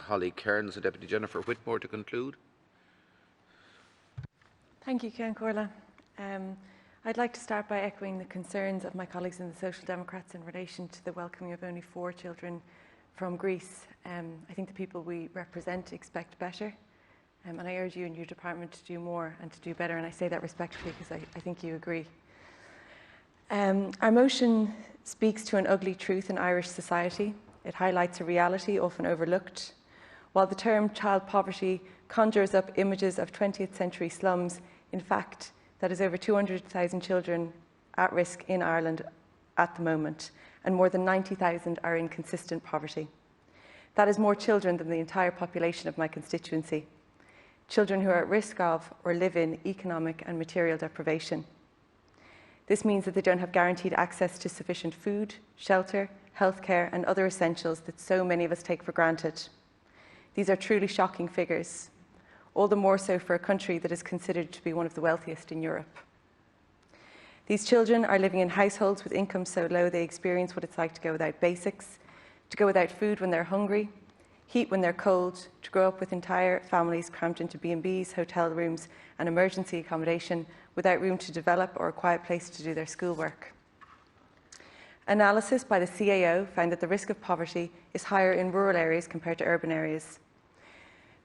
colleague Kearns and Deputy Jennifer Whitmore to conclude. Thank you, Ciarán Comhairle. I'd like to start by echoing the concerns of my colleagues in the Social Democrats in relation to the welcoming of only 4 children from Greece. I think the people we represent expect better, and I urge you and your department to do more and to do better, and I say that respectfully because I think you agree. Our motion speaks to an ugly truth in Irish society. It highlights a reality often overlooked. While the term child poverty conjures up images of 20th century slums, in fact, that is over 200,000 children at risk in Ireland at the moment, and more than 90,000 are in consistent poverty. That is more children than the entire population of my constituency. Children who are at risk of or live in economic and material deprivation. This means that they don't have guaranteed access to sufficient food, shelter, healthcare and other essentials that so many of us take for granted. These are truly shocking figures, all the more so for a country that is considered to be one of the wealthiest in Europe. These children are living in households with incomes so low they experience what it's like to go without basics, to go without food when they're hungry, heat when they're cold, to grow up with entire families crammed into B&Bs, hotel rooms and emergency accommodation without room to develop or a quiet place to do their schoolwork. Analysis by the CAO found that the risk of poverty is higher in rural areas compared to urban areas.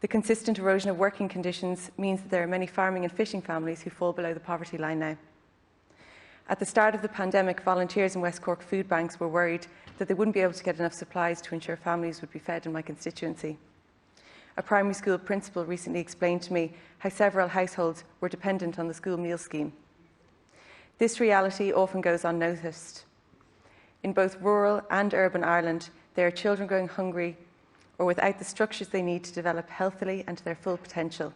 The consistent erosion of working conditions means that there are many farming and fishing families who fall below the poverty line now. At the start of the pandemic, volunteers in West Cork food banks were worried that they wouldn't be able to get enough supplies to ensure families would be fed in my constituency. A primary school principal recently explained to me how several households were dependent on the school meal scheme. This reality often goes unnoticed. In both rural and urban Ireland, there are children going hungry or without the structures they need to develop healthily and to their full potential.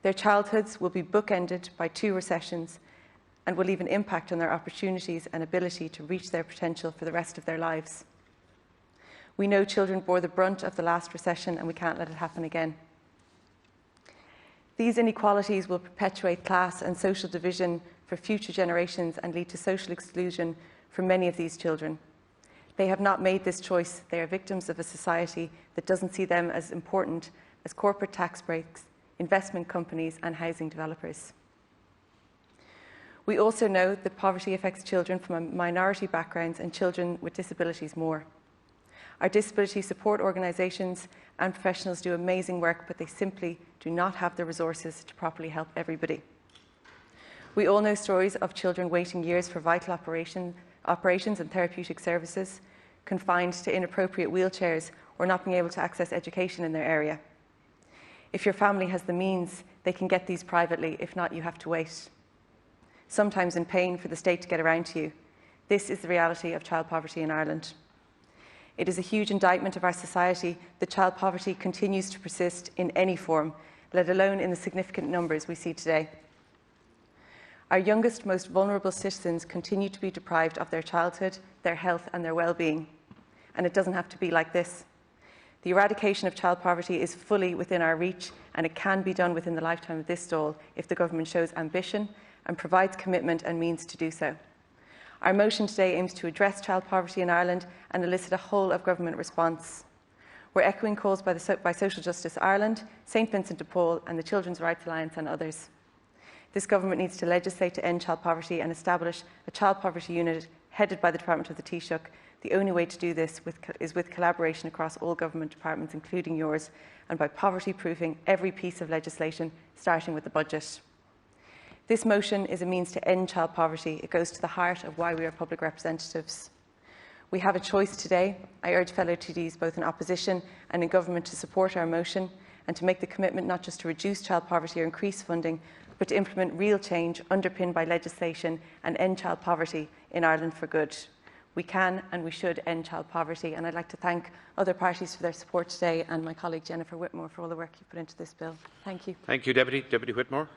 Their childhoods will be bookended by 2 recessions and will leave an impact on their opportunities and ability to reach their potential for the rest of their lives. We know children bore the brunt of the last recession and we can't let it happen again. These inequalities will perpetuate class and social division for future generations and lead to social exclusion for many of these children. They have not made this choice. They are victims of a society that doesn't see them as important as corporate tax breaks, investment companies and housing developers. We also know that poverty affects children from minority backgrounds and children with disabilities more. Our disability support organisations and professionals do amazing work, but they simply do not have the resources to properly help everybody. We all know stories of children waiting years for vital operations and therapeutic services, confined to inappropriate wheelchairs or not being able to access education in their area. If your family has the means, they can get these privately. If not, you have to wait, sometimes in pain for the state to get around to you. This is the reality of child poverty in Ireland. It is a huge indictment of our society that child poverty continues to persist in any form, let alone in the significant numbers we see today. Our youngest, most vulnerable citizens continue to be deprived of their childhood, their health and their well-being. And it doesn't have to be like this. The eradication of child poverty is fully within our reach, and it can be done within the lifetime of this Dáil if the government shows ambition and provides commitment and means to do so. Our motion today aims to address child poverty in Ireland and elicit a whole of government response. We're echoing calls by Social Justice Ireland, St Vincent de Paul and the Children's Rights Alliance and others. This government needs to legislate to end child poverty and establish a child poverty unit headed by the Department of the Taoiseach. The only way to do this is with collaboration across all government departments, including yours, and by poverty-proofing every piece of legislation, starting with the budget. This motion is a means to end child poverty. It goes to the heart of why we are public representatives. We have a choice today. I urge fellow TDs, both in opposition and in government, to support our motion and to make the commitment not just to reduce child poverty or increase funding, but to implement real change underpinned by legislation and end child poverty in Ireland for good. We can and we should end child poverty, and I'd like to thank other parties for their support today and my colleague Jennifer Whitmore for all the work you put into this bill. Thank you. Thank you, Deputy. Deputy Whitmore.